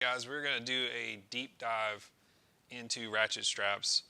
guys, we're going to do a deep dive into ratchet straps,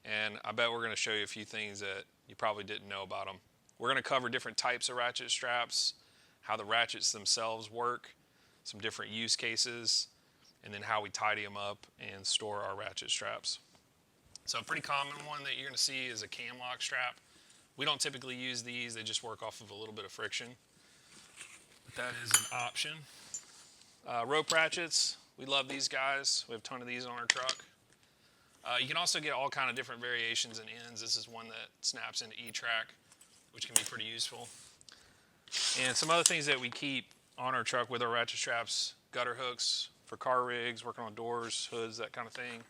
and I bet we're going to show you a few things that you probably didn't know about them. We're going to cover different types of ratchet straps, how the ratchets themselves work, some different use cases, and then how we tidy them up and store our ratchet straps. So a pretty common one that you're going to see is a cam lock strap. We don't typically use these, they just work off of a little bit of friction. But that is an option. Rope ratchets, we love these guys. We have a ton of these on our truck. You can also get all kind of different variations and ends. This is one that snaps into E-track, which can be pretty useful. And some other things that we keep on our truck with our ratchet straps, gutter hooks for car rigs, working on doors, hoods, that kind of thing.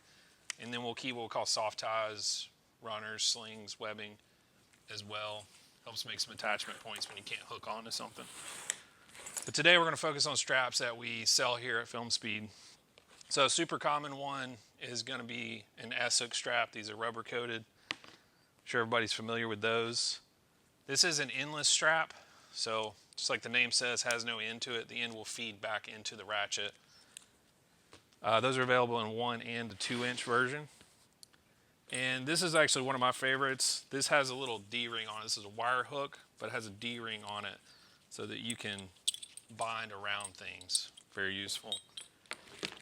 And then we'll keep what we call soft ties, runners, slings, webbing as well. Helps make some attachment points when you can't hook onto something. But today we're going to focus on straps that we sell here at Film Speed. So a super common one is going to be an S-hook strap. These are rubber coated. I'm sure everybody's familiar with those. This is an endless strap. So just like the name says, has no end to it. The end will feed back into the ratchet. Those are available in 1 and a 2-inch version. And this is actually one of my favorites. This has a little D-ring on it. This is a wire hook, but it has a D-ring on it so that you can bind around things. Very useful.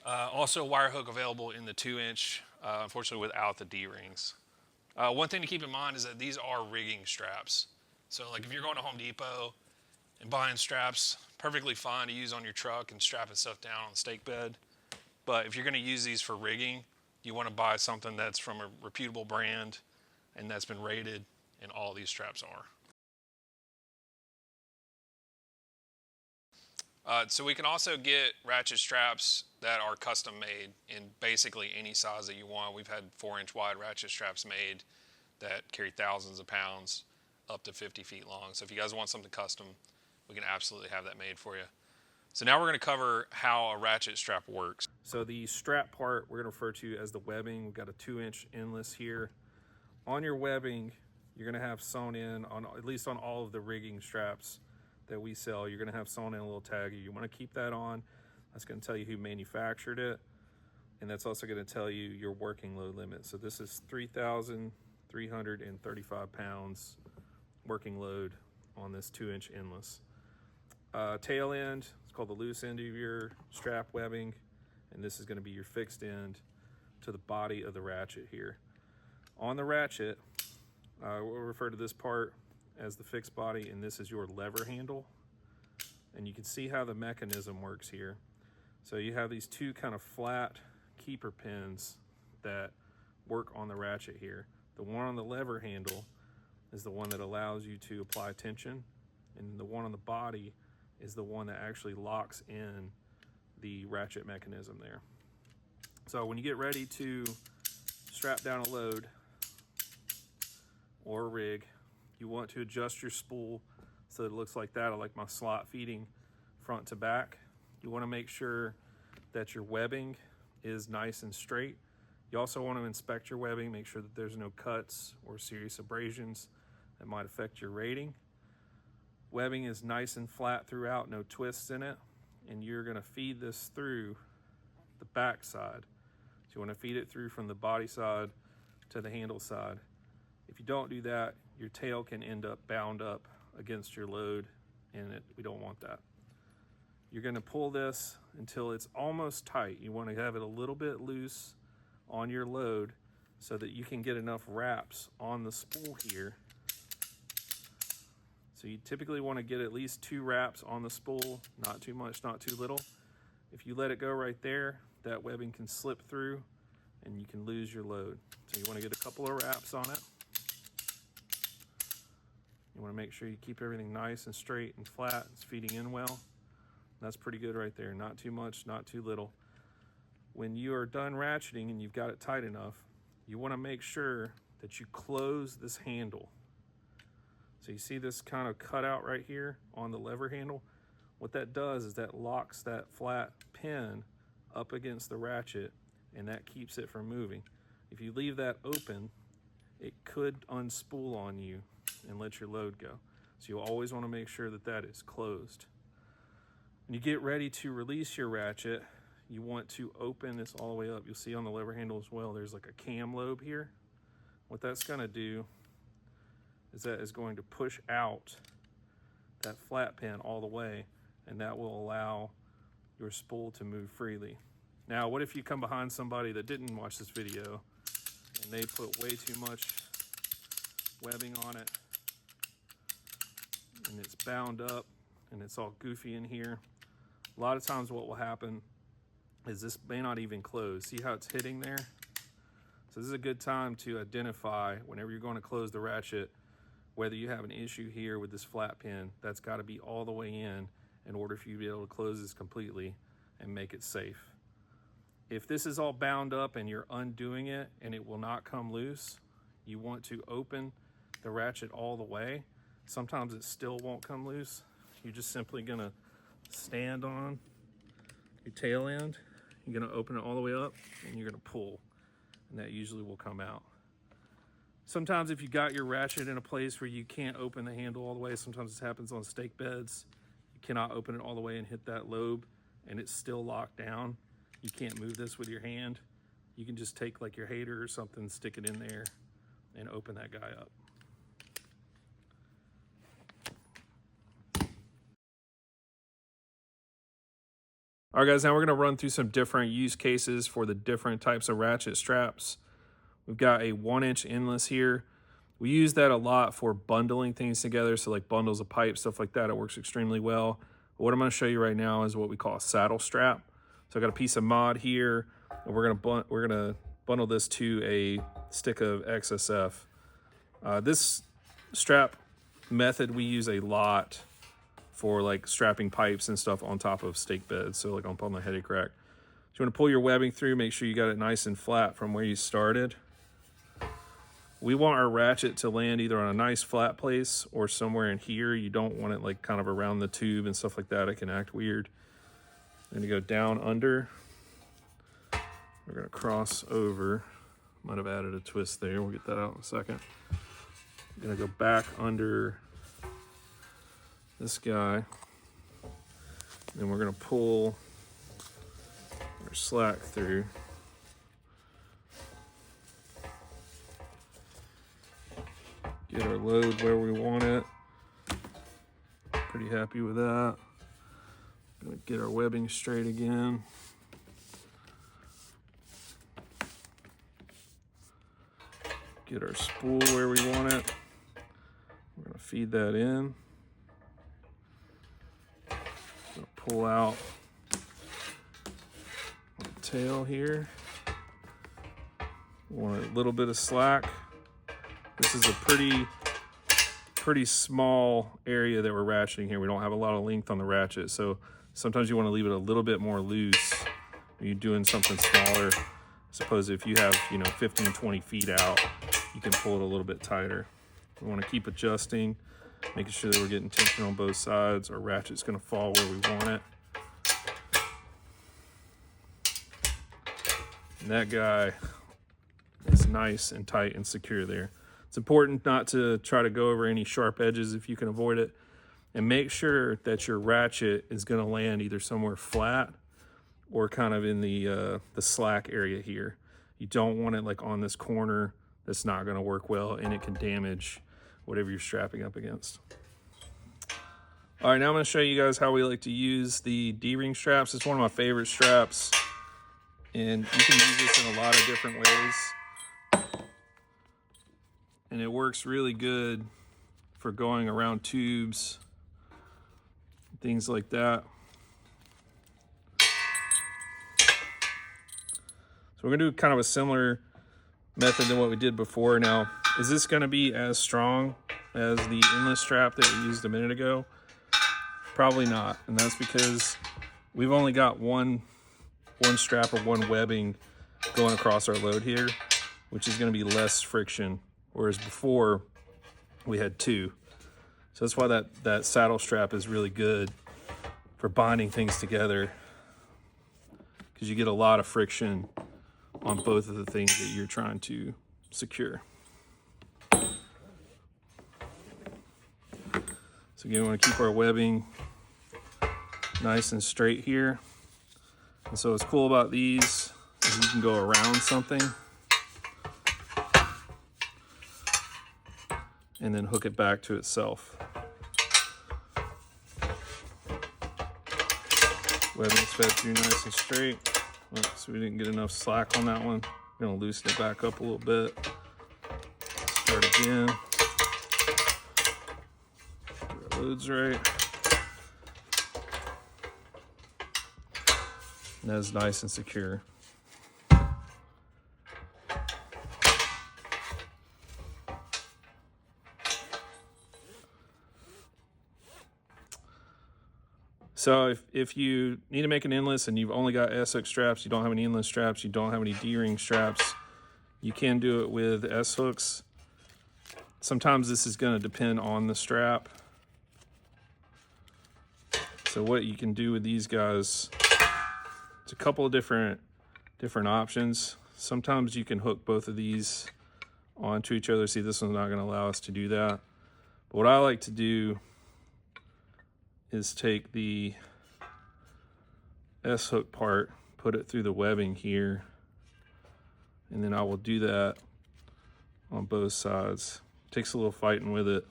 Also a wire hook available in the 2-inch, unfortunately without the D-rings. One thing to keep in mind is that these are rigging straps. So like if you're going to Home Depot and buying straps, perfectly fine to use on your truck and strapping stuff down on the stake bed. But if you're going to use these for rigging, you want to buy something that's from a reputable brand and that's been rated, and all these straps are. So we can also get ratchet straps that are custom made in basically any size that you want. We've had 4-inch wide ratchet straps made that carry thousands of pounds, up to 50 feet long. So if you guys want something custom, we can absolutely have that made for you. So now we're going to cover how a ratchet strap works. So the strap part we're going to refer to as the webbing. We've got a 2-inch endless here. On your webbing, you're going to have sewn in, on at least on all of the rigging straps that we sell, you're going to have sewn in a little tag. You want to keep that on. That's going to tell you who manufactured it, and that's also going to tell you your working load limit. So this is 3,335 pounds working load on this 2-inch endless. Tail end, it's called the loose end of your strap webbing, and this is going to be your fixed end to the body of the ratchet here. On the ratchet, we'll refer to this part as the fixed body, and this is your lever handle. And you can see how the mechanism works here. So you have these two kind of flat keeper pins that work on the ratchet here. The one on the lever handle is the one that allows you to apply tension, and the one on the body is the one that actually locks in the ratchet mechanism there. So when you get ready to strap down a load or a rig, you want to adjust your spool so that it looks like that. I like my slot feeding front to back. You want to make sure that your webbing is nice and straight. You also want to inspect your webbing, make sure that there's no cuts or serious abrasions that might affect your rating. Webbing is nice and flat throughout, no twists in it, and you're going to feed this through the back side. So you want to feed it through from the body side to the handle side. If you don't do that, your tail can end up bound up against your load, and we don't want that. You're going to pull this until it's almost tight. You want to have it a little bit loose on your load so that you can get enough wraps on the spool here. So you typically want to get at least 2 wraps on the spool, not too much, not too little. If you let it go right there, that webbing can slip through and you can lose your load. So you want to get a couple of wraps on it. You want to make sure you keep everything nice and straight and flat. It's feeding in well. That's pretty good right there. Not too much, not too little. When you are done ratcheting and you've got it tight enough, you want to make sure that you close this handle. So you see this kind of cutout right here on the lever handle? What that does is that locks that flat pin up against the ratchet, and that keeps it from moving. If you leave that open, it could unspool on you and let your load go. So you always want to make sure that that is closed. When you get ready to release your ratchet, you want to open this all the way up. You'll see on the lever handle as well, there's like a cam lobe here. What that's gonna do is that is going to push out that flat pin all the way, and that will allow your spool to move freely. Now, what if you come behind somebody that didn't watch this video and they put way too much webbing on it and it's bound up and it's all goofy in here? A lot of times what will happen is this may not even close. See how it's hitting there? So this is a good time to identify whenever you're going to close the ratchet, whether you have an issue here with this flat pin. That's got to be all the way in order for you to be able to close this completely and make it safe. If this is all bound up and you're undoing it and it will not come loose, you want to open the ratchet all the way. Sometimes it still won't come loose. You're just simply gonna stand on your tail end. You're gonna open it all the way up and you're gonna pull, and that usually will come out. Sometimes if you got your ratchet in a place where you can't open the handle all the way, sometimes this happens on stake beds. You cannot open it all the way and hit that lobe and it's still locked down. You can't move this with your hand. You can just take like your hater or something, stick it in there and open that guy up. All right, guys, now we're gonna run through some different use cases for the different types of ratchet straps. We've got a 1-inch endless here. We use that a lot for bundling things together, so like bundles of pipe, stuff like that. It works extremely well. But what I'm gonna show you right now is what we call a saddle strap. So I got a piece of mod here, and we're gonna bundle this to a stick of XSF. This strap method we use a lot for like strapping pipes and stuff on top of stake beds, so like on the headache rack. So you want to pull your webbing through, make sure you got it nice and flat from where you started. We want our ratchet to land either on a nice flat place or somewhere in here. You don't want it like kind of around the tube and stuff like that. It can act weird. I'm gonna go down under. We're gonna cross over. Might have added a twist there. We'll get that out in a second. I'm gonna go back under this guy. Then we're gonna pull our slack through. Get our load where we want it. Pretty happy with that. Gonna get our webbing straight again. Get our spool where we want it. We're gonna feed that in. Gonna pull out the tail here. Want a little bit of slack. This is a pretty small area that we're ratcheting here. We don't have a lot of length on the ratchet, so sometimes you want to leave it a little bit more loose when you're doing something smaller. Suppose if you have, 15, 20 feet out, you can pull it a little bit tighter. We want to keep adjusting, making sure that we're getting tension on both sides. Our ratchet's going to fall where we want it. And that guy is nice and tight and secure there. It's important not to try to go over any sharp edges if you can avoid it. And make sure that your ratchet is going to land either somewhere flat or kind of in the slack area here. You don't want it like on this corner. That's not going to work well, and it can damage whatever you're strapping up against. All right, now I'm going to show you guys how we like to use the D-ring straps. It's one of my favorite straps, and you can use this in a lot of different ways. And it works really good for going around tubes, things like that. So we're gonna do kind of a similar method than what we did before. Now, is this gonna be as strong as the endless strap that we used a minute ago? Probably not, and that's because we've only got one strap of one webbing going across our load here, which is gonna be less friction. Whereas before, we had two. So that's why that saddle strap is really good for binding things together, because you get a lot of friction on both of the things that you're trying to secure. So again, we want to keep our webbing nice and straight here. And so what's cool about these is you can go around something and then hook it back to itself. Webbing's fed through nice and straight. Oops, we didn't get enough slack on that one. I'm gonna loosen it back up a little bit. Start again. Get our loads right. And that's nice and secure. So if you need to make an endless and you've only got S-hook straps, you don't have any endless straps, you don't have any D-ring straps, you can do it with S-hooks. Sometimes this is going to depend on the strap. So what you can do with these guys, it's a couple of different options. Sometimes you can hook both of these onto each other. See, this one's not going to allow us to do that. But what I like to do is take the S-hook part, put it through the webbing here, and then I will do that on both sides. Takes a little fighting with it.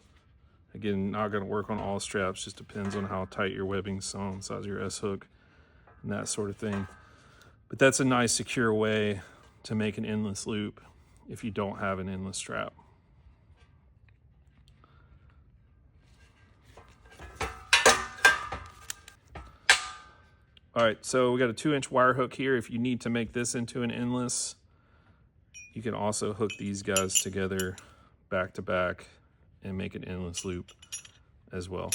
Again, not going to work on all straps, just depends on how tight your webbing's sewn, size of your S-hook, and that sort of thing. But that's a nice secure way to make an endless loop if you don't have an endless strap. All right, so we got a 2-inch wire hook here. If you need to make this into an endless, you can also hook these guys together back to back and make an endless loop as well.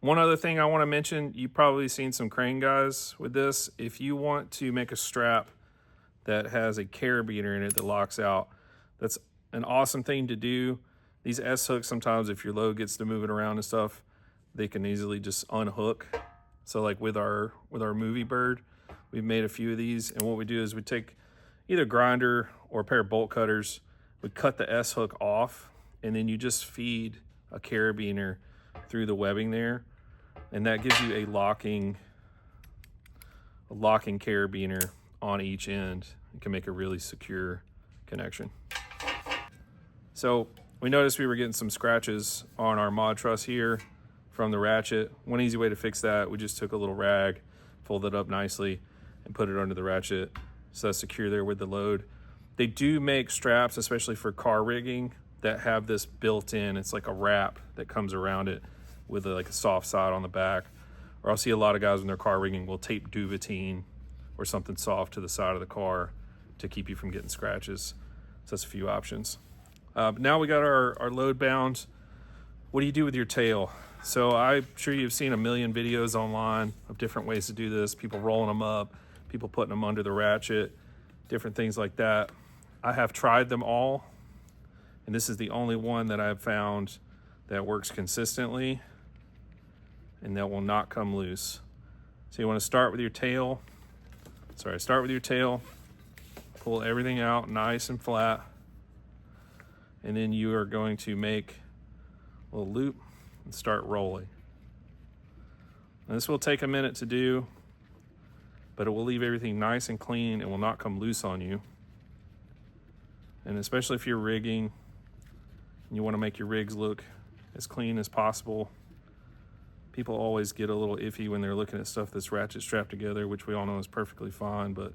One other thing I want to mention, you've probably seen some crane guys with this. If you want to make a strap that has a carabiner in it that locks out, that's an awesome thing to do. These S-hooks, sometimes if your load gets to moving around and stuff, they can easily just unhook. So like with our movie bird, we've made a few of these, and what we do is we take either grinder or a pair of bolt cutters, we cut the S-hook off, and then you just feed a carabiner through the webbing there, and that gives you a locking carabiner on each end. It can make a really secure connection. So we noticed we were getting some scratches on our mod truss here from the ratchet. One easy way to fix that, we just took a little rag, folded it up nicely, and put it under the ratchet so that's secure there with the load. They do make straps, especially for car rigging, that have this built in. It's like a wrap that comes around it with like a soft side on the back. Or I'll see a lot of guys when they're car rigging will tape duvetine or something soft to the side of the car to keep you from getting scratches. So that's a few options. Now we got our load bound. What do you do with your tail? So I'm sure you've seen a million videos online of different ways to do this. People rolling them up, people putting them under the ratchet, different things like that. I have tried them all, and this is the only one that I've found that works consistently and that will not come loose. So you want to start with your tail. Start with your tail, pull everything out nice and flat, and then you are going to make a little loop and start rolling. And this will take a minute to do, but it will leave everything nice and clean and will not come loose on you. And especially if you're rigging and you want to make your rigs look as clean as possible, people always get a little iffy when they're looking at stuff that's ratchet strapped together, which we all know is perfectly fine, but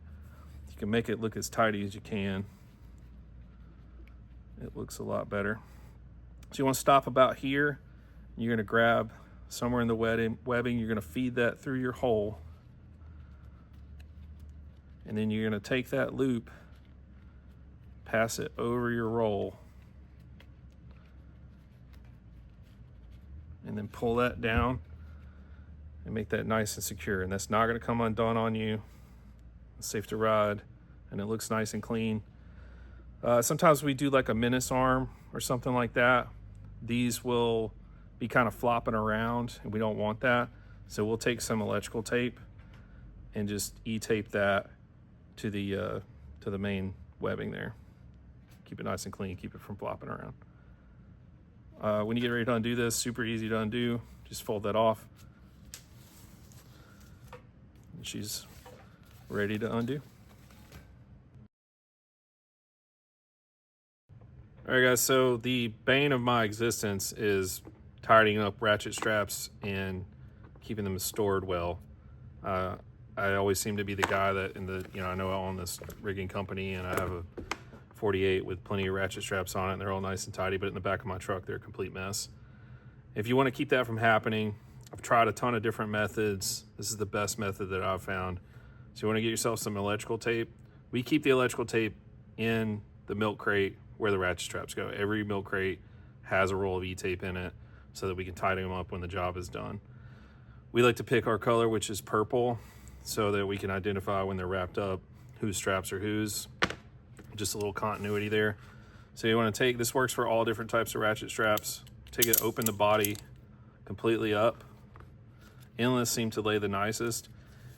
you can make it look as tidy as you can. It looks a lot better. So you want to stop about here. You're going to grab somewhere in the webbing. You're going to feed that through your hole. And then you're going to take that loop, pass it over your roll, and then pull that down and make that nice and secure. And that's not going to come undone on you. It's safe to ride, and it looks nice and clean. Sometimes we do like a menace arm or something like that. These will be kind of flopping around, and we don't want that. So we'll take some electrical tape and just E-tape that to the main webbing there. Keep it nice and clean, keep it from flopping around. When you get ready to undo this, super easy to undo. Just fold that off. She's ready to undo. All right, guys, so the bane of my existence is tidying up ratchet straps and keeping them stored well. I always seem to be the guy that I know I own this rigging company and I have a 48 with plenty of ratchet straps on it and they're all nice and tidy, but in the back of my truck, they're a complete mess. If you want to keep that from happening, I've tried a ton of different methods. This is the best method that I've found. So you want to get yourself some electrical tape. We keep the electrical tape in the milk crate where the ratchet straps go. Every milk crate has a roll of E-tape in it so that we can tidy them up when the job is done. We like to pick our color, which is purple, so that we can identify when they're wrapped up whose straps are whose. Just a little continuity there. So you want to take, this works for all different types of ratchet straps. Take it, open the body completely up. Endless seem to lay the nicest,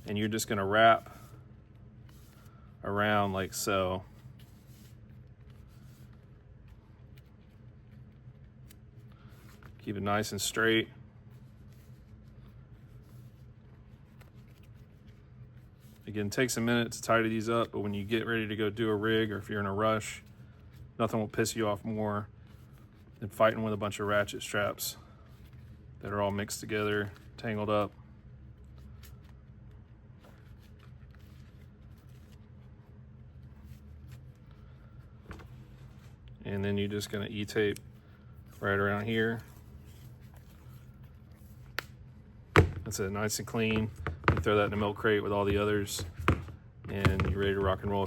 and you're just going to wrap around like so. Keep it nice and straight. Again, it takes a minute to tidy these up, but when you get ready to go do a rig or if you're in a rush, nothing will piss you off more than fighting with a bunch of ratchet straps that are all mixed together, tangled up. And then you're just gonna E-tape right around here. That's it, nice and clean. You throw that in a milk crate with all the others and you're ready to rock and roll.